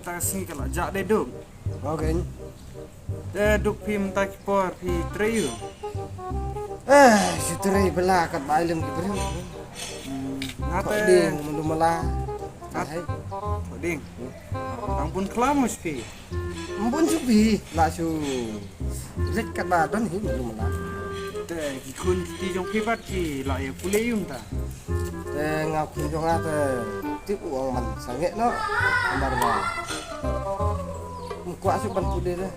kata sing kalau jak de duk. Okay. Duk pi mentah kipor pi trayu. Si teri bela kat bailem ki beri. Ngate Ding mundu mala. Hai. Ding. Ampun kelamus pi. Ampun supi la su. Lek kat badan hi mundu mala. Kikun ti jong pipat ki la ya puleyum ta. Ngakun jong ate tip uang man sange no. Amar ba. Kuat su ban pude dah.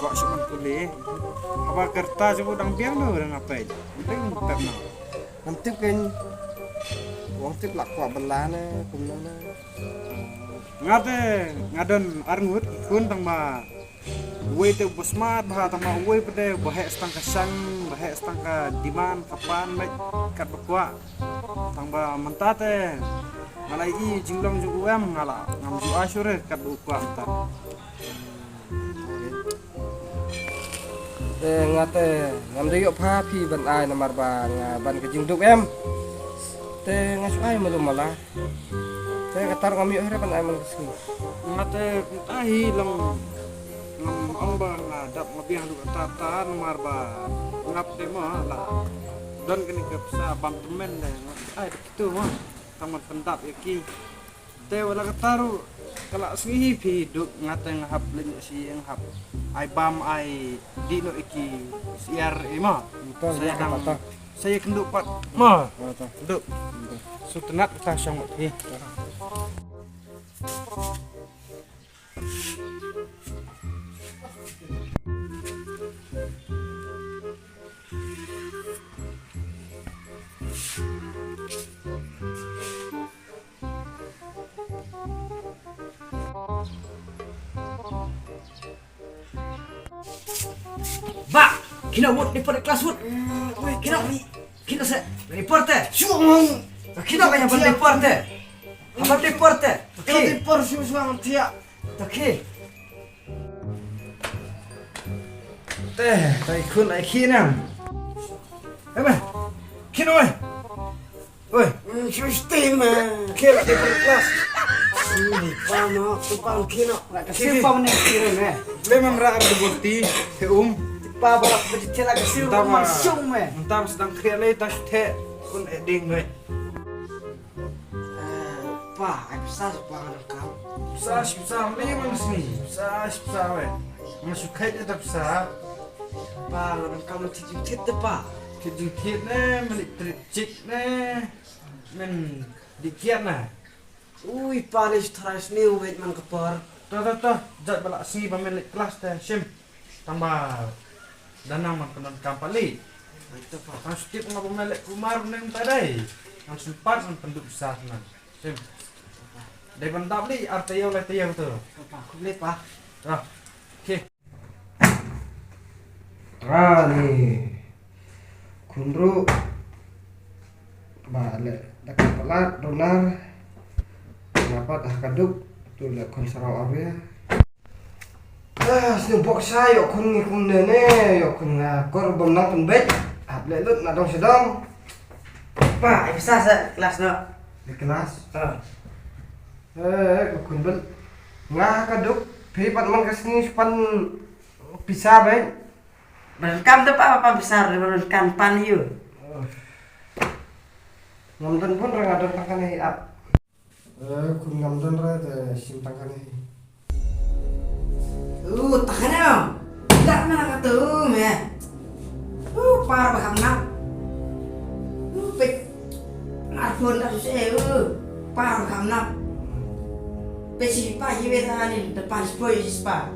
Kok cuman puleh. Apa kertas aku dang biang lo dang apa aja. Ding tap na. Nanti kan uang tip lak kuat belana kumna. Ngate ngadon arngut kun tang ma. Wei te busmat bah tang ma wei pede bahek stang ka sang, bahek stang ka diman kapan mai kat bekwa. Tang ba mentate. Malai i jinglong jugu am ngala ngam ju asyure kat bekwa entar. Ngate ngam deyok pha phi ban ai namar ba ban ke jingduk em. Ngasu ai malum mala. Katar ngam yo hare ban ai man kesini. Ngate ahi lang ngam ang ba na dap mabiang du tata namar ba ngap de mo la. Don kini ke sa bang temen de. Ai begitu mo. Tamat pendap iki. Te wala kataru kala singi phi duk ngate ngahap len si ngahap. Ai bam ai di no iki siar ima. Saya dang saya kenduk pat. Ma. Duk. Sutenat kita sang mati. Ba, kina wot di pada kelas wot. Kina se report eh. Suang Kina kaya ban report eh. Apa report eh? Okey por suang tia. Okey. Tai kun ai kina. Apa? Kina oi. Oi, Sistem kira di kelas. Ini pano tupang kino. siapa mana kira eh? Lemam ra ar bukti te Pa balak bercela lagi siapa Entah, masuk eh? Entam sedang khele tas te kun eding we. Pa, ai bisa sepangan kau. Bisa memang sini. Bisa we. Masuk kai dia tak bisa. Pa, orang kau nanti jemput tu pa. Kejengkit ne, melik tricik ne. Men dikiat na. Ui, pa ni stress ni wait man kepor. Toh. Jat balak si pemilik kelas teh sim. Tambah danang man penon kampali. Itu pa. Ang stip nga pemilik kumar neng tadai. Ang sempat man penduk besar nan. Sim. Dai bandap li artayo le tayo tu. Pa, aku beli pa. Ah. Okey. Ni kunru balik dekat pelat donar dapat kaduk tu le kon sarau area. Snumpok saya kun ni kun nene yo kun ngakor benang penbet able lut na dong sedang Pa, ai bisa sa kelas no. di kelas. Kun bel ngah kaduk pipat man kesini pan bisa baik. Berkam tu pa apa besar berkam pan you. Ngamdan pun ra ngadon takane ap. Kun ngamdan ra te simpangane. Tahanam. Tak mana kata me. Par bakam nak. Pek. Arfon dah susah. Par bakam nak. Peci pa hiwe tani depan sepoi spa.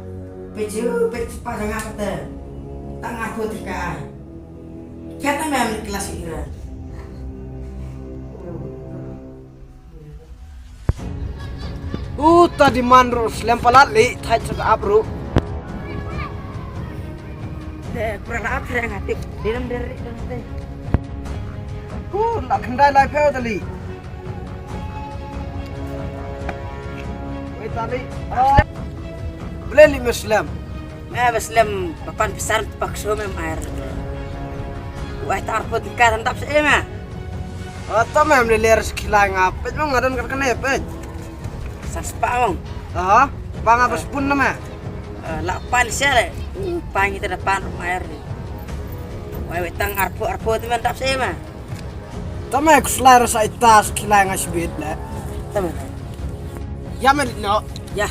Peci pa jangan kata. Tak ngaku tikai. Kata memang kelas kira. Tadi manrus lempalat li thai cak abru. Kurang apa yang ngatik. Dalam dari nanti. Nak kendai lai peu tali. Wei tali. Boleh li Muslim. Muslim papan besar pakso memang air. Wah tarpot kan tak sih mah. Atau mem li leres kilai ngapet mong ngadon kat kene pet. Saspa mong. Ah. Pangabas pun nama. Lakpan siya pangi ta depan rumah air ni. Wai tang arpo tu mantap saya mah. Tama aku selera sa itas kilay nga sibit la. Teman. Yaman no. Ya.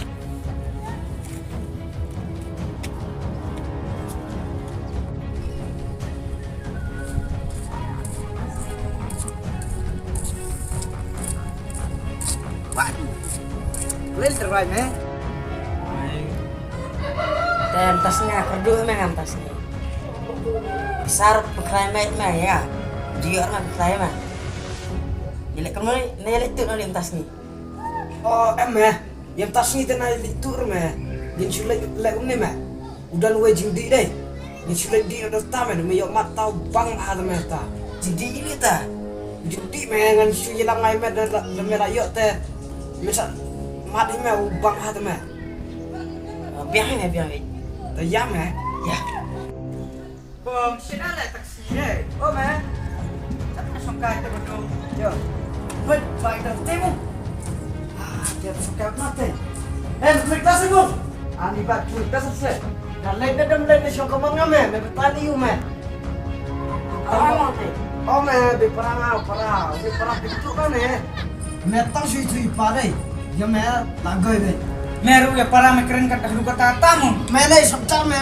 Waduh. Lel terai me. Tem tasnya kedua memang tasnya. Besar peklai mah ya. Dia orang peklai mah. Jadi kamu ni itu nanti tas ni. Oh em yang tas ni tenai litur me. Yang sulai lek umne me. Udah luwe jindi deh. Yang sulai di ada tamen me yok mat tau bang ada me ta. Jindi ini ta. Jindi me ngan su yelang ai me da me la yok te. Misal mat me bang ada me. Biar. Ta ya me. Ya. Bom, sila la taksi eh. Oh me. Tak sangka itu betul. Yo. Wait, fighter temu. Dia suka mate. Mereka sebut. Ani bat mereka selesai. Dan lain dadam lain ni sangka mangame, me betani you me. Oh me, be perang. Be perang itu kan eh. Me tang sui pare. Ya me lagoy be. Meru ya para me keren kata lu kata tamu. Me lai sabta me.